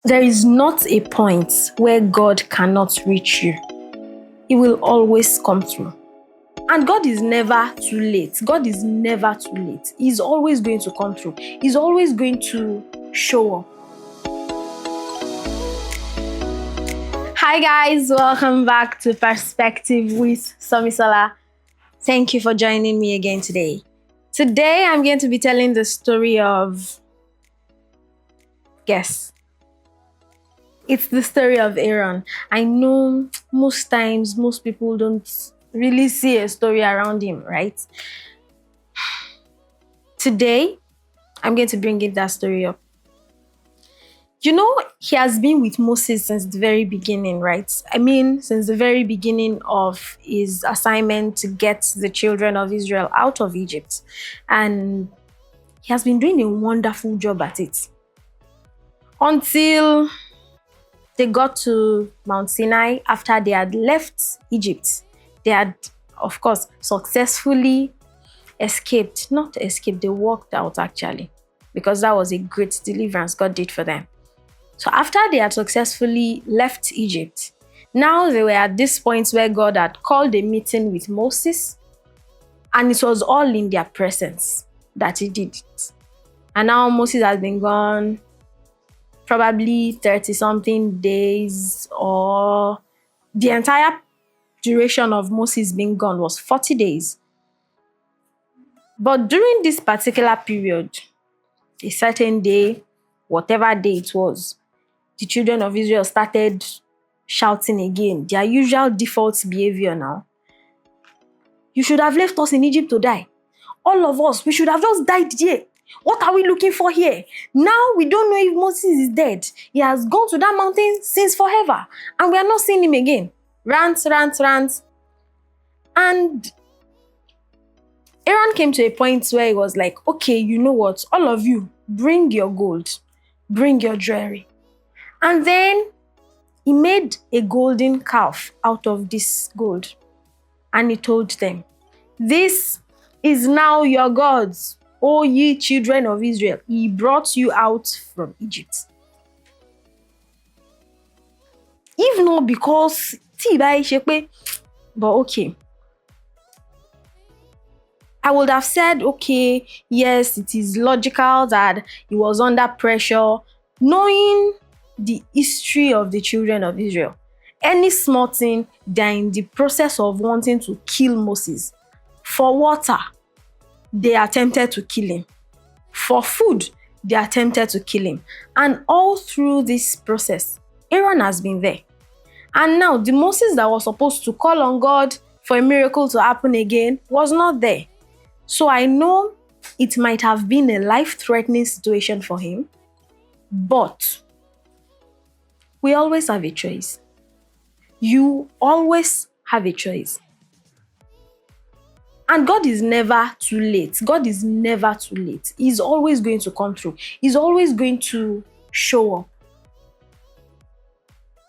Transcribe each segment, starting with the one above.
There is not a point where God cannot reach you. He will always come through. And God is never too late. God is never too late. He's always going to come through. He's always going to show up. Hi guys, welcome back to Perspective with Somisola. Thank you for joining me again today. Today I'm going to be telling the story of, guess. It's the story of Aaron. I know most times most people don't really see a story around him, right? Today, I'm going to bring in that story up. You know, he has been with Moses since the very beginning, right? I mean, since the very beginning of his assignment to get the children of Israel out of Egypt. And he has been doing a wonderful job at it. Until they got to Mount Sinai after they had left Egypt. They had, of course, successfully escaped. Not escaped, they walked out actually, because that was a great deliverance God did for them. So after they had successfully left Egypt, now they were at this point where God had called a meeting with Moses, and it was all in their presence that he did it. And now Moses has been gone probably 30-something days, or the entire duration of Moses being gone was 40 days. But during this particular period, a certain day, whatever day it was, the children of Israel started shouting again, their usual default behavior now. You should have left us in Egypt to die. All of us, we should have just died there. What are we looking for here? Now we don't know if Moses is dead. He has gone to that mountain since forever, and we are not seeing him again. Rant. And Aaron came to a point where he was like, okay, you know what? All of you, bring your gold, bring your jewelry. And then he made a golden calf out of this gold. And he told them, this is now your gods, O ye children of Israel. He brought you out from Egypt. If not because, but okay. I would have said, okay, yes, it is logical that he was under pressure. Knowing the history of the children of Israel, any small thing, they're in the process of wanting to kill Moses. For water, they attempted to kill him. For food, they attempted to kill him. And all through this process, Aaron has been there. And now the Moses that was supposed to call on God for a miracle to happen again was not there. So I know it might have been a life-threatening situation for him, but we always have a choice. You always have a choice. And God is never too late. God is never too late. He's always going to come through. He's always going to show up.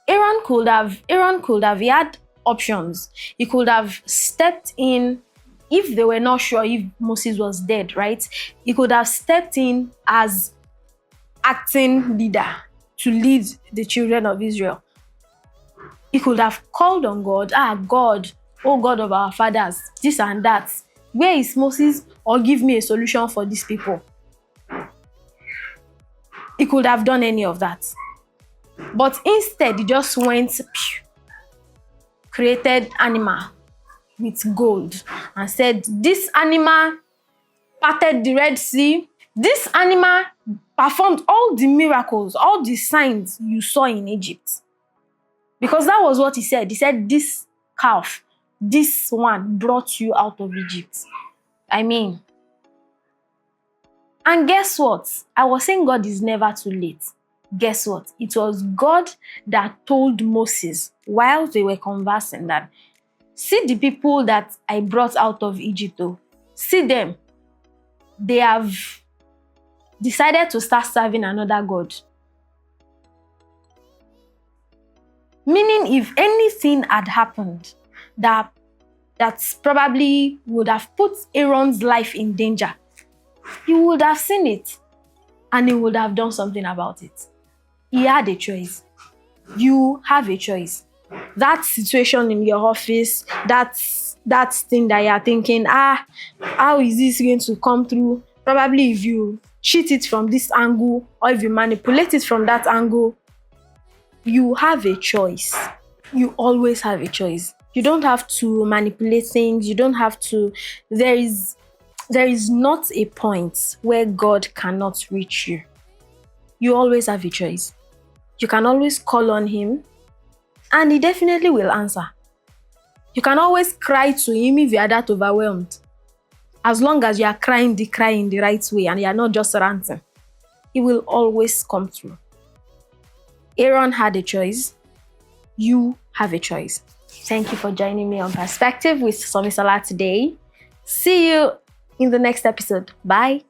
Aaron could have, he had options. He could have stepped in if they were not sure if Moses was dead, right? He could have stepped in as acting leader to lead the children of Israel. He could have called on God, God, oh God of our fathers, this and that. Where is Moses? Or give me a solution for these people. He could have done any of that. But instead, he just went, created animal with gold and said, this animal parted the Red Sea. This animal performed all the miracles, all the signs you saw in Egypt. Because that was what he said. He said, this calf, this one brought you out of Egypt. I mean, and guess what? I was saying God is never too late. Guess what? It was God that told Moses while they were conversing that, see the people that I brought out of Egypt, see them. They have decided to start serving another God. Meaning, if anything had happened that probably would have put Aaron's life in danger, he would have seen it and he would have done something about it. He had a choice. You have a choice. That situation in your office, that thing that you are thinking, how is this going to come through? Probably if you cheat it from this angle or if you manipulate it from that angle, you have a choice. You always have a choice. You don't have to manipulate things. You don't have to. There is not a point where God cannot reach you. You always have a choice. You can always call on Him, and He definitely will answer. You can always cry to Him if you are that overwhelmed. As long as you are crying the right way and you are not just ranting, He will always come through. Aaron had a choice. You have a choice. Thank you for joining me on Perspective with Somisola today. See you in the next episode. Bye.